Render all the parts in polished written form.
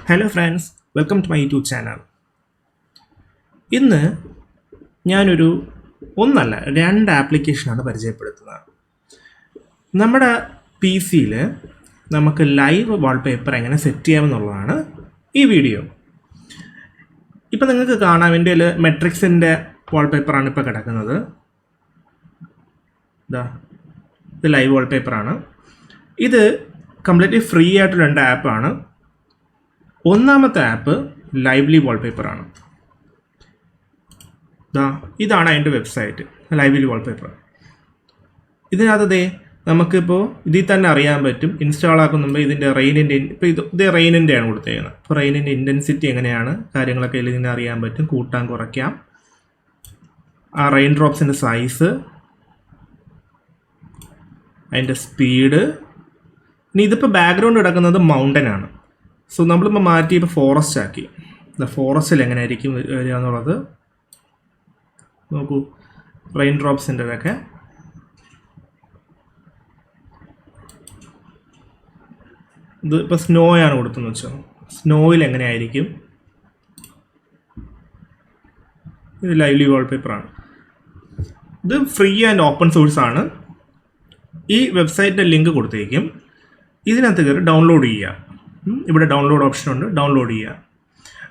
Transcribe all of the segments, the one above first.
Hello friends, welcome to my YouTube channel. ഇന്ന് ഞാനൊരു ഒന്നല്ല 2 ആപ്ലിക്കേഷനാണ് പരിചയപ്പെടുത്തുന്നത്. നമ്മുടെ പി സിയിൽ നമുക്ക് ലൈവ് വാൾപേപ്പർ എങ്ങനെ സെറ്റ് ചെയ്യാമെന്നുള്ളതാണ് ഈ വീഡിയോ. ഇപ്പം നിങ്ങൾക്ക് കാണാം, എൻ്റെ കയ്യിൽ മെട്രിക്സിൻ്റെ വാൾപേപ്പറാണ് ഇപ്പോൾ കിടക്കുന്നത്. ഇത് ലൈവ് വാൾപേപ്പറാണ്. ഇത് കംപ്ലീറ്റ്ലി ഫ്രീ ആയിട്ട് 2 ആപ്പാണ്. ഒന്നാമത്തെ ആപ്പ് ലൈവ്ലി വാൾപേപ്പറാണ്. ഇതാണ് അതിൻ്റെ വെബ്സൈറ്റ്, ലൈവ്ലി വാൾപേപ്പർ. ഇതിനകത്ത് നമുക്കിപ്പോൾ ഇതിൽ തന്നെ അറിയാൻ പറ്റും. ഇൻസ്റ്റാൾ ആക്കുന്നുമ്പോൾ ഇതിൻ്റെ റെയിനിൻ്റെ ഇപ്പോൾ ഇത് റെയിനിൻ്റെ ആണ് കൊടുത്തേക്കുന്നത്. അപ്പോൾ റെയിനിൻ്റെ ഇൻറ്റൻസിറ്റി എങ്ങനെയാണ് കാര്യങ്ങളൊക്കെ ഇതിൽ നിന്ന് അറിയാൻ പറ്റും. കൂട്ടാൻ കുറയ്ക്കാം, ആ റെയിൻ ഡ്രോപ്സിൻ്റെ സൈസ്, അതിൻ്റെ സ്പീഡ്. ഇനി ഇതിപ്പോൾ ബാക്ക്ഗ്രൗണ്ട് കിടക്കുന്നത് മൗണ്ടൻ ആണ്. സോ നമ്മളിപ്പോൾ മാറ്റി ഇപ്പോൾ ഫോറസ്റ്റ് ആക്കി. ഫോറസ്റ്റിൽ എങ്ങനെയായിരിക്കും വരിക എന്നുള്ളത് നോക്കൂ. റെയിൻ ഡ്രോപ്സിൻ്റെതൊക്കെ ഇത് ഇപ്പോൾ സ്നോയാണ് കൊടുത്തെന്ന് വെച്ചോ. സ്നോയിൽ എങ്ങനെയായിരിക്കും? ഇത് ലൈവ്ലി വാൾപേപ്പറാണ്. ഇത് ഫ്രീ ആൻഡ് ഓപ്പൺ സോഴ്സ് ആണ്. ഈ വെബ്സൈറ്റിൻ്റെ ലിങ്ക് കൊടുത്തേക്കും. ഇതിനകത്ത് കയറി ഡൗൺലോഡ് ചെയ്യുക. ഇവിടെ ഡൗൺലോഡ് ഓപ്ഷൻ ഉണ്ട്, ഡൗൺലോഡ് ചെയ്യുക.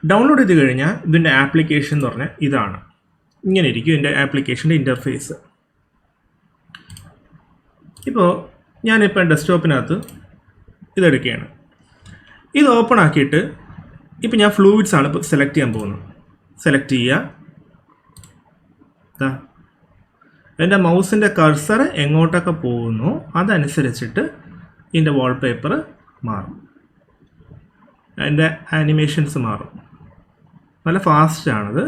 ഡൗൺലോഡ് ചെയ്ത് കഴിഞ്ഞാൽ ഇതിൻ്റെ ആപ്ലിക്കേഷൻ എന്ന് പറഞ്ഞാൽ ഇതാണ്. ഇങ്ങനെ ഇരിക്കും എൻ്റെ ആപ്ലിക്കേഷൻ്റെ ഇൻ്റർഫേസ്. ഇപ്പോൾ ഞാനിപ്പോൾ ഡെസ്ക്ടോപ്പിനകത്ത് ഇതെടുക്കുകയാണ്. ഇത് ഓപ്പൺ ആക്കിയിട്ട് ഇപ്പോൾ ഞാൻ ഫ്ലൂയിഡ്സ് ആണ് ഇപ്പോൾ സെലക്ട് ചെയ്യാൻ പോകുന്നത്. സെലക്ട് ചെയ്യുക. എൻ്റെ മൗസിൻ്റെ കഴ്സർ എങ്ങോട്ടൊക്കെ പോകുന്നു അതനുസരിച്ചിട്ട് ഇതിൻ്റെ വാൾപേപ്പർ മാറും, അതിൻ്റെ ആനിമേഷൻസ് മാറും. നല്ല ഫാസ്റ്റാണിത്.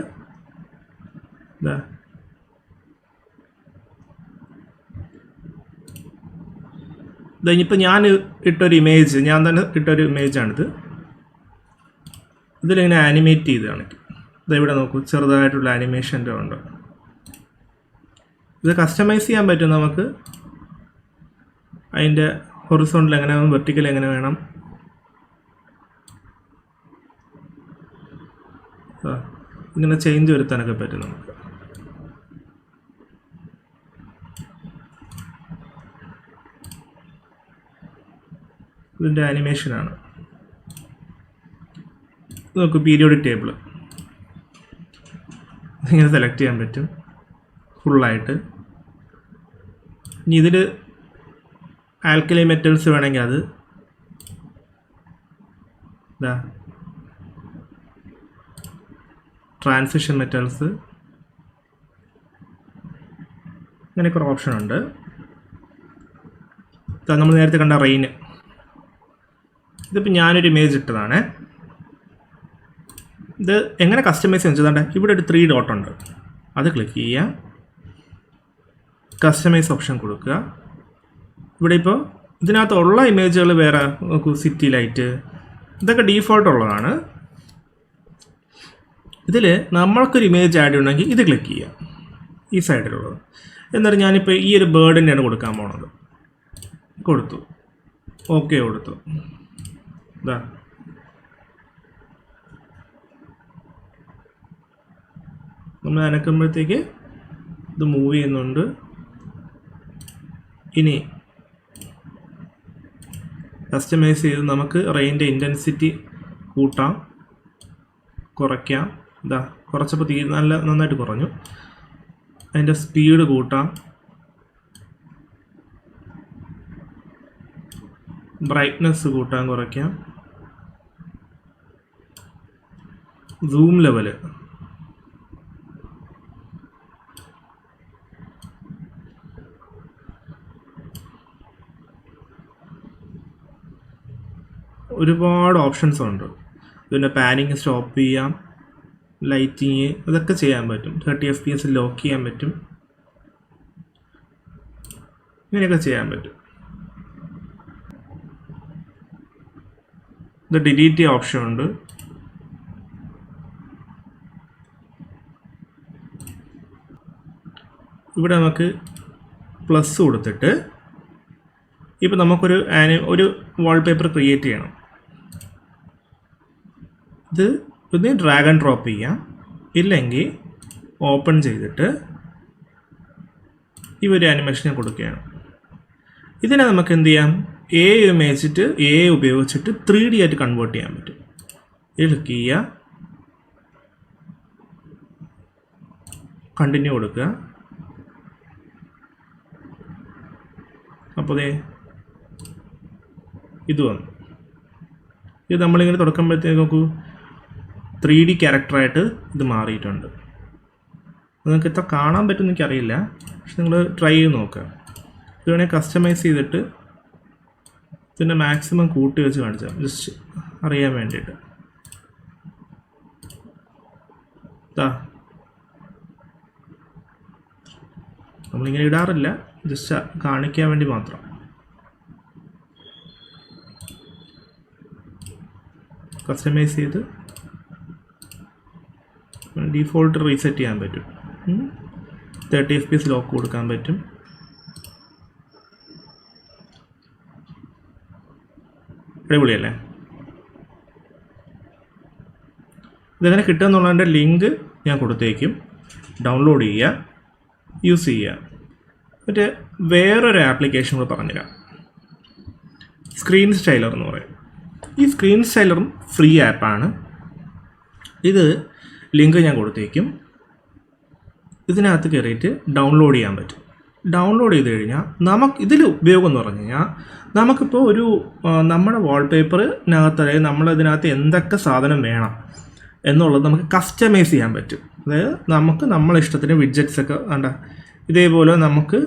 ഇനിയിപ്പോൾ ഞാൻ ഇട്ടൊരു ഇമേജ്, ഞാൻ തന്നെ ഇട്ടൊരു ഇമേജാണിത്. ഇതിലിങ്ങനെ ആനിമേറ്റ് ചെയ്ത് കാണിക്കും. ഇവിടെ നോക്കൂ, ചെറുതായിട്ടുള്ള ആനിമേഷൻ്റെ ഉണ്ട്. ഇത് കസ്റ്റമൈസ് ചെയ്യാൻ പറ്റും നമുക്ക്. അതിൻ്റെ ഹൊറിസോണ്ടൽ എങ്ങനെ വേണം, വെർട്ടിക്കൽ എങ്ങനെ വേണം. ഇങ്ങനെ ചേഞ്ച് വരുത്താനൊക്കെ പറ്റും നമുക്ക്. ഇതിൻ്റെ ആനിമേഷനാണ്. നോക്കൂ, പീരിയോഡിക് ടേബിൾ ഇങ്ങനെ സെലക്ട് ചെയ്യാൻ പറ്റും ഫുള്ളായിട്ട്. ഇനി ഇതിൽ ആൽക്കലി മെറ്റൽസ് വേണമെങ്കിൽ അത് ട്രാൻസിഷൻ മെറ്റൽസ്, അങ്ങനെ കുറേ ഓപ്ഷൻ ഉണ്ട്. നമ്മൾ നേരത്തെ കണ്ട റെയിന്, ഇതിപ്പോൾ ഞാനൊരു ഇമേജ് ഇട്ടതാണ്. ഇത് എങ്ങനെ കസ്റ്റമൈസ് ചെയ്യാൻ വെച്ചതാണ്ട് ഇവിടെ ഒരു 3 ഡോട്ട് ഉണ്ട്, അത് ക്ലിക്ക് ചെയ്യുക. കസ്റ്റമൈസ് ഓപ്ഷൻ കൊടുക്കുക. ഇവിടെ ഇപ്പോൾ ഇതിനകത്തുള്ള ഇമേജുകൾ വേറെ നോക്കൂ. സിറ്റി ലൈറ്റ്, ഇതൊക്കെ ഡീഫോൾട്ട് ഉള്ളതാണ്. ഇതിൽ നമ്മൾക്കൊരു ഇമേജ് ആഡ് ഉണ്ടെങ്കിൽ ഇത് ക്ലിക്ക് ചെയ്യുക, ഈ സൈഡിലുള്ളത്. എന്നിട്ട് ഞാനിപ്പോൾ ഈ ഒരു ബേർഡിൻ്റെയാണ് കൊടുക്കാൻ പോണത്. കൊടുത്തു, ഓക്കെ കൊടുത്തു. നമ്മൾ അനക്കുമ്പോഴത്തേക്ക് ഇത് മൂവ് ചെയ്യുന്നുണ്ട്. ഇനി കസ്റ്റമൈസ് ചെയ്ത് നമുക്ക് റെയിൻ്റെ ഇൻറ്റൻസിറ്റി കൂട്ടാം, കുറയ്ക്കാം. കുറച്ചപ്പോൾ നന്നായിട്ട് കുറഞ്ഞു. അതിൻ്റെ സ്പീഡ് കൂട്ടാം, ബ്രൈറ്റ്നെസ് കൂട്ടാൻ കുറയ്ക്കാം, സൂം ലെവല് ഒരുപാട് ഓപ്ഷൻസ് ഉണ്ട്. പിന്നെ പാനിങ് സ്റ്റോപ്പ് ചെയ്യാം, ലൈറ്റിങ്, അതൊക്കെ ചെയ്യാൻ പറ്റും. 30 FPS ലോക്ക് ചെയ്യാൻ പറ്റും, ഇങ്ങനെയൊക്കെ ചെയ്യാൻ പറ്റും. ഇത് ഡിലീറ്റ് ചെയ്യാൻ ഓപ്ഷൻ ഉണ്ട്. ഇവിടെ നമുക്ക് പ്ലസ് കൊടുത്തിട്ട് ഇപ്പോൾ നമുക്കൊരു വാൾപേപ്പർ ക്രിയേറ്റ് ചെയ്യണം. ഇത് ഡ്രാഗ് ആൻഡ് ഡ്രോപ്പ് ചെയ്യാം. ഇല്ലെങ്കിൽ ഓപ്പൺ ചെയ്തിട്ട് ഈ ഒരു ആനിമേഷൻ കൊടുക്കുകയാണ്. ഇതിനെ നമുക്ക് എന്ത് ചെയ്യാം, എ ഉപയോഗിച്ചിട്ട് 3D ആയിട്ട് കൺവേർട്ട് ചെയ്യാൻ പറ്റും. ക്ലിക്ക് ചെയ്യുക, കണ്ടിന്യൂ കൊടുക്കുക. അപ്പോൾ ഇത് വന്നു. ഇത് നമ്മളിങ്ങനെ തുടക്കുമ്പോഴത്തേക്ക് നോക്കൂ 3D ക്യാരക്ടറായിട്ട് ഇത് മാറിയിട്ടുണ്ട്. നിങ്ങൾക്ക് എത്ര കാണാൻ പറ്റുമെന്ന് എനിക്കറിയില്ല, പക്ഷെ നിങ്ങൾ ട്രൈ ചെയ്ത് നോക്കുക. ഇത് വേണമെങ്കിൽ കസ്റ്റമൈസ് ചെയ്തിട്ട് ഇതിൻ്റെ മാക്സിമം കൂട്ടി വെച്ച് കാണിച്ചാൽ ജസ്റ്റ് അറിയാൻ വേണ്ടിയിട്ട്. നമ്മളിങ്ങനെ ഇടാറില്ല, ജസ്റ്റ് കാണിക്കാൻ വേണ്ടി മാത്രം. കസ്റ്റമൈസ് ചെയ്ത് ഡീഫോൾട്ട് റീസെറ്റ് ചെയ്യാൻ പറ്റും. 30 FPS ലോക്ക് കൊടുക്കാൻ പറ്റും. അടിപൊളിയല്ലേ? ഇതെങ്ങനെ കിട്ടുക എന്നുള്ളതിൻ്റെ ലിങ്ക് ഞാൻ കൊടുത്തേക്കും. ഡൗൺലോഡ് ചെയ്യുക, യൂസ് ചെയ്യുക. മറ്റേ വേറൊരു ആപ്ലിക്കേഷൻ കൂടെ പറഞ്ഞുതരാം, സ്ക്രീൻ സ്റ്റൈലർ എന്ന് പറയും. ഈ സ്ക്രീൻ സ്റ്റൈലറും ഫ്രീ ആപ്പാണ്. ഇത് ലിങ്ക് ഞാൻ കൊടുത്തേക്കും. ഇതിനകത്ത് കയറിയിട്ട് ഡൗൺലോഡ് ചെയ്യാൻ പറ്റും. ഡൗൺലോഡ് ചെയ്ത് കഴിഞ്ഞാൽ നമുക്ക് ഇതിൽ ഉപയോഗം എന്ന് പറഞ്ഞു കഴിഞ്ഞാൽ നമുക്കിപ്പോൾ ഒരു നമ്മുടെ വാൾപേപ്പറിനകത്ത്, അതായത് നമ്മളിതിനകത്ത് എന്തൊക്കെ സാധനം വേണം എന്നുള്ളത് നമുക്ക് കസ്റ്റമൈസ് ചെയ്യാൻ പറ്റും. അതായത് നമുക്ക് നമ്മളെ ഇഷ്ടത്തിന് വിഡ്ജറ്റ്സ് ഒക്കെ വേണ്ട, ഇതേപോലെ നമുക്ക്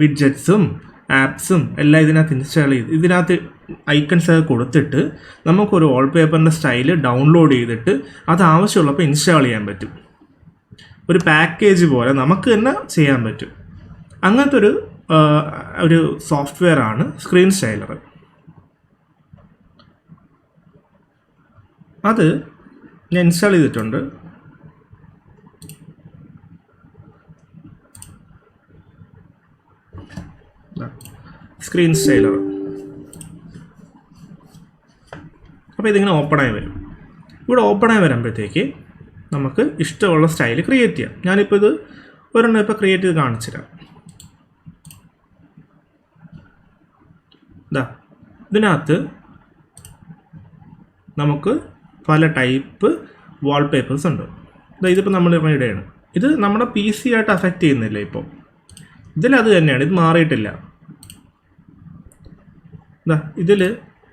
വിഡ്ജറ്റ്സും ആപ്സും എല്ലാം ഇതിനകത്ത് ഇൻസ്റ്റാൾ ചെയ്ത് ഇതിനകത്ത് ഐക്കൺസ് ഒക്കെ കൊടുത്തിട്ട് നമുക്കൊരു വാൾപേപ്പറിൻ്റെ സ്റ്റൈല് ഡൗൺലോഡ് ചെയ്തിട്ട് അത് ആവശ്യമുള്ളപ്പോൾ ഇൻസ്റ്റാൾ ചെയ്യാൻ പറ്റും. ഒരു പാക്കേജ് പോലെ നമുക്ക് തന്നെ ചെയ്യാൻ പറ്റും. അങ്ങനത്തെ ഒരു സോഫ്റ്റ്വെയർ ആണ് സ്ക്രീൻ സ്റ്റൈലർ. അത് ഞാൻ ഇൻസ്റ്റാൾ ചെയ്തിട്ടുണ്ട്. Screen styler. അപ്പോൾ ഇതിങ്ങനെ ഓപ്പണായി വരും. ഇവിടെ ഓപ്പണായി വരുമ്പോഴത്തേക്ക് നമുക്ക് ഇഷ്ടമുള്ള സ്റ്റൈൽ ക്രിയേറ്റ് ചെയ്യാം. ഞാനിപ്പോൾ ഇത് ഒരെണ്ണം ഇപ്പോൾ ക്രിയേറ്റ് ചെയ്ത് കാണിച്ചുതരാം. ഇതിനകത്ത് നമുക്ക് പല ടൈപ്പ് വാൾപേപ്പേഴ്സ് ഉണ്ട്. ഇതിപ്പോൾ നമ്മൾ ഇവിടെയാണ്. ഇത് നമ്മുടെ PC ആയിട്ട് അഫക്റ്റ് ചെയ്യുന്നില്ല. ഇപ്പോൾ ഇതിലത് തന്നെയാണ്, ഇത് മാറിയിട്ടില്ല. ഇതിൽ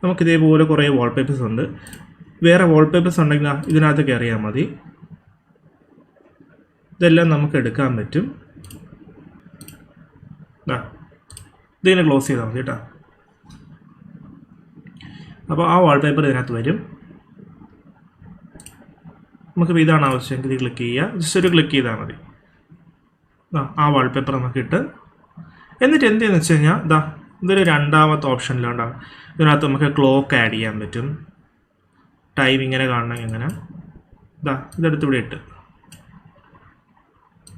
നമുക്കിതേപോലെ കുറേ വാൾപേപ്പേഴ്സ് ഉണ്ട്. വേറെ വാൾപേപ്പേഴ്സ് ഉണ്ടെങ്കിൽ ഇതിനകത്ത് കയറിയാൽ മതി. ഇതെല്ലാം നമുക്ക് എടുക്കാൻ പറ്റും. ഇതിങ്ങനെ ക്ലോസ് ചെയ്താൽ മതി കേട്ടോ. അപ്പോൾ ആ വാൾപേപ്പർ ഇതിനകത്ത് വരും. നമുക്കിപ്പോൾ ഇതാണ് ആവശ്യം, ഇത് ക്ലിക്ക് ചെയ്യുക. ജസ്റ്റ് ഒരു ക്ലിക്ക് ചെയ്താൽ മതി. ആ വാൾപേപ്പർ നമുക്ക് ഇട്ട് എന്നിട്ട് എന്ത് ചെയ്യുന്നത് വെച്ച് കഴിഞ്ഞാൽ ഇതൊരു രണ്ടാമത്തെ ഓപ്ഷനിലുണ്ടാകും. ഇതിനകത്ത് നമുക്ക് ക്ലോക്ക് ആഡ് ചെയ്യാൻ പറ്റും. ടൈം ഇങ്ങനെ കാണണമെങ്കിൽ ഇങ്ങനെ ഇതെടുത്ത് ഇവിടെ ഇട്ട്,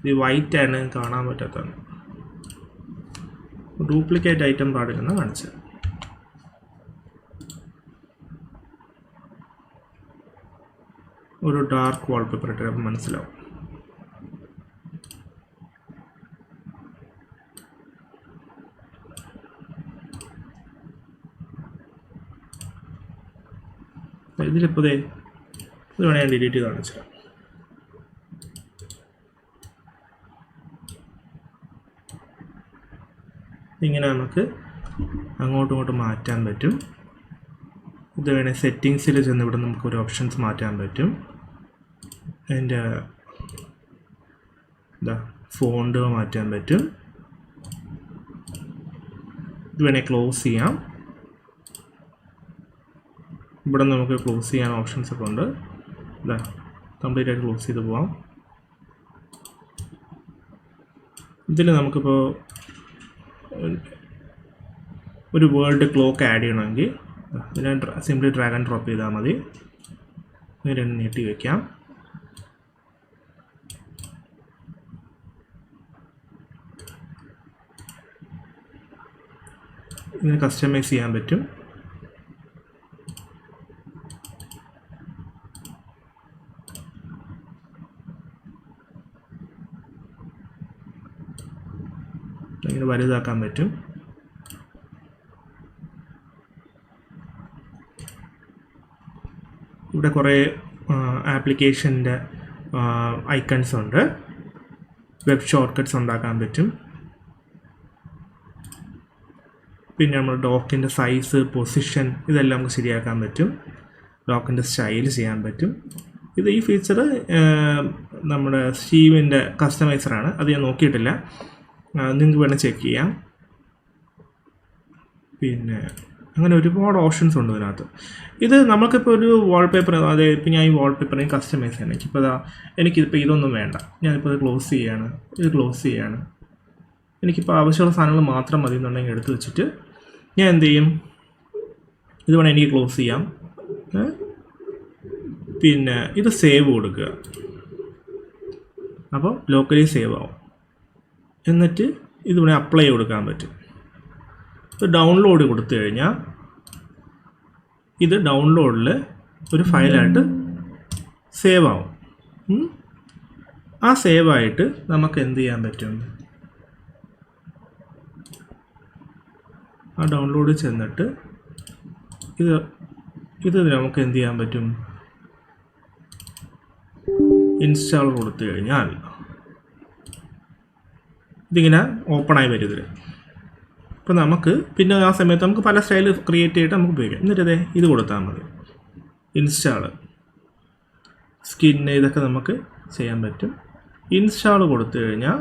ഇത് വൈറ്റ് ആണ് കാണാൻ പറ്റാത്തതാണ്, ഡ്യൂപ്ലിക്കേറ്റ് ഐറ്റം പാടില്ലെന്ന് കാണിച്ചത്. ഒരു ഡാർക്ക് വാൾപേപ്പർ ഇട്ട് അപ്പോൾ മനസ്സിലാവും. ഇതിലിപ്പോൾ ഇത് വേണേൽ ഞാൻ ഡിലീറ്റ് ചെയ്ത് കാണിച്ചു. ഇങ്ങനെ നമുക്ക് അങ്ങോട്ടും ഇങ്ങോട്ടും മാറ്റാൻ പറ്റും. ഇത് വേണേൽ സെറ്റിങ്സിൽ ചെന്ന് ഇവിടെ നമുക്കൊരു ഓപ്ഷൻസ് മാറ്റാൻ പറ്റും. അതിൻ്റെ ഫോണ്ട് മാറ്റാൻ പറ്റും. ഇത് വേണേൽ ക്ലോസ് ചെയ്യാം. ഇവിടെ നമുക്ക് ക്ലോസ് ചെയ്യാൻ ഓപ്ഷൻസ് ഒക്കെ ഉണ്ട്. കംപ്ലീറ്റ് ആയിട്ട് ക്ലോസ് ചെയ്ത് പോവാം. ഇതിൽ നമുക്കിപ്പോൾ ഒരു വേൾഡ് ക്ലോക്ക് ആഡ് ചെയ്യണമെങ്കിൽ ഇതിനെ സിംപ്ലി ഡ്രാഗ് ആൻഡ് ഡ്രോപ്പ് ചെയ്താൽ മതി. ഇങ്ങനെ നീട്ടി വയ്ക്കാം. ഇതിനെ കസ്റ്റമൈസ് ചെയ്യാൻ പറ്റും. ഇങ്ങനെ വലുതാക്കാൻ പറ്റും. ഇവിടെ കുറേ ആപ്ലിക്കേഷൻ്റെ ഐക്കൺസ് ഉണ്ട്. വെബ് ഷോർട്ട് കട്ട്സ് ഉണ്ടാക്കാൻ പറ്റും. പിന്നെ നമ്മൾ ഡോക്കിൻ്റെ സൈസ്, പൊസിഷൻ ഇതെല്ലാം നമുക്ക് ശരിയാക്കാൻ പറ്റും. ഡോക്കിൻ്റെ സ്റ്റൈൽ ചെയ്യാൻ പറ്റും. ഈ ഫീച്ചർ നമ്മുടെ സ്റ്റീവിൻ്റെ കസ്റ്റമൈസറാണ്. അത് ഞാൻ നോക്കിയിട്ടില്ല, നിങ്ങൾക്ക് വേണം ചെക്ക് ചെയ്യാം. പിന്നെ അങ്ങനെ ഒരുപാട് ഓപ്ഷൻസ് ഉണ്ട് ഇതിനകത്ത്. ഇത് നമുക്കിപ്പോൾ ഒരു വാൾപേപ്പർ, അതായത് ഇപ്പോൾ ഞാൻ ഈ വാൾപേപ്പറിനെ കസ്റ്റമൈസ് ചെയ്യണം. എനിക്കിപ്പോൾ ഇതൊന്നും വേണ്ട, ഞാനിപ്പോൾ ഇത് ക്ലോസ് ചെയ്യാണ്. എനിക്കിപ്പോൾ ആവശ്യമുള്ള സാധനങ്ങൾ മാത്രം മതി എന്നുണ്ടെങ്കിൽ എടുത്ത് വെച്ചിട്ട് ഞാൻ എന്ത് ചെയ്യും, ഇത് വേണം എനിക്ക് ക്ലോസ് ചെയ്യാം. പിന്നെ ഇത് സേവ് കൊടുക്കുക, അപ്പോൾ ലോക്കലി സേവ് ആവും. എന്നിട്ട് ഇതിവിടെ അപ്ലൈ കൊടുക്കാൻ പറ്റും. ഇപ്പോൾ ഡൗൺലോഡ് കൊടുത്തു കഴിഞ്ഞാൽ ഇത് ഡൗൺലോഡിൽ ഒരു ഫയലായിട്ട് സേവ് ആവും. ആ സേവായിട്ട് നമുക്ക് എന്ത് ചെയ്യാൻ പറ്റും, ആ ഡൗൺലോഡ് ചെന്നിട്ട് ഇത് നമുക്ക് എന്ത് ചെയ്യാൻ പറ്റും, ഇൻസ്റ്റാൾ കൊടുത്തു കഴിഞ്ഞാൽ ഇതിങ്ങനെ ഓപ്പണായി വരും ഇതിൽ. അപ്പോൾ നമുക്ക് പിന്നെ ആ സമയത്ത് നമുക്ക് പല സ്റ്റൈൽ ക്രിയേറ്റ് ചെയ്തിട്ട് നമുക്ക് ഉപയോഗിക്കാം. എന്നിട്ട് ഇത് കൊടുത്താൽ മതി, ഇൻസ്റ്റാൾ, സ്കിന്ന് ഇതൊക്കെ നമുക്ക് ചെയ്യാൻ പറ്റും. ഇൻസ്റ്റാൾ കൊടുത്തു കഴിഞ്ഞാൽ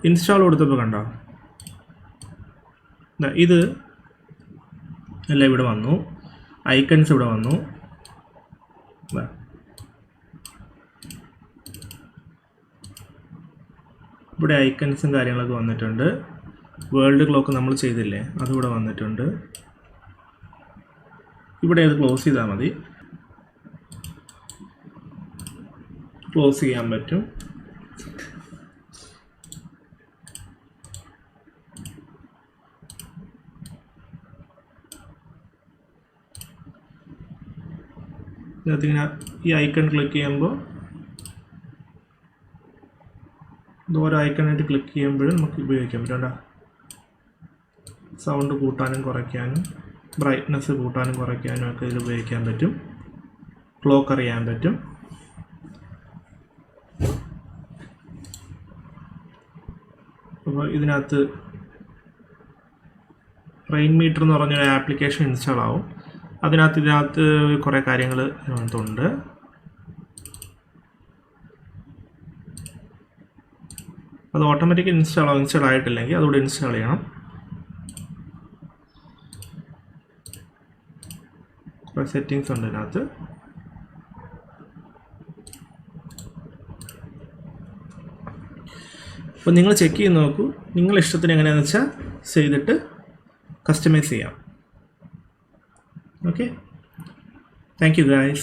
ഇൻസ്റ്റാൾ കൊടുത്തപ്പോൾ കണ്ടോ, ഇത് എല്ലാം ഇവിടെ വന്നു, ഐക്കൺസ് ഇവിടെ വന്നു. ഇവിടെ ഐക്കൺസും കാര്യങ്ങളൊക്കെ വന്നിട്ടുണ്ട്. വേൾഡ് ക്ലോക്ക് നമ്മൾ ചെയ്തില്ലേ, അതിവിടെ വന്നിട്ടുണ്ട്. ഇവിടെ അത് ക്ലോസ് ചെയ്താൽ മതി, ക്ലോസ് ചെയ്യാൻ പറ്റും. ഇതിനകത്തിങ്ങനെ ഈ ഐക്കൺ ക്ലിക്ക് ചെയ്യുമ്പോൾ ഓരോ ഐക്കണായിട്ട് ക്ലിക്ക് ചെയ്യുമ്പോഴും നമുക്ക് ഉപയോഗിക്കാൻ പറ്റും. സൗണ്ട് കൂട്ടാനും കുറയ്ക്കാനും ബ്രൈറ്റ്നസ് കൂട്ടാനും കുറയ്ക്കാനും ഒക്കെ ഇത് ഉപയോഗിക്കാൻ പറ്റും. ക്ലോക്ക് അറിയാൻ പറ്റും. അപ്പോൾ ഇതിനകത്ത് റെയിൻ മീറ്റർ എന്ന് പറഞ്ഞൊരു ആപ്ലിക്കേഷൻ ഇൻസ്റ്റാൾ ആവും. ഇതിനകത്ത് കുറേ കാര്യങ്ങൾ ഉണ്ട്. അത് ഓട്ടോമാറ്റിക്കലി ഇൻസ്റ്റാൾ ആയിട്ടില്ലെങ്കിൽ അതുകൂടെ ഇൻസ്റ്റാൾ ചെയ്യണം. കുറേ സെറ്റിങ്സ് ഉണ്ട് ഇതിനകത്ത്. അപ്പോൾ നിങ്ങൾ ചെക്ക് ചെയ്ത് നോക്കൂ, നിങ്ങളുടെ ഇഷ്ടത്തിന് എങ്ങനെയാണെന്ന് വെച്ചാൽ ചെയ്തിട്ട് കസ്റ്റമൈസ് ചെയ്യാം. Okay, thank you guys.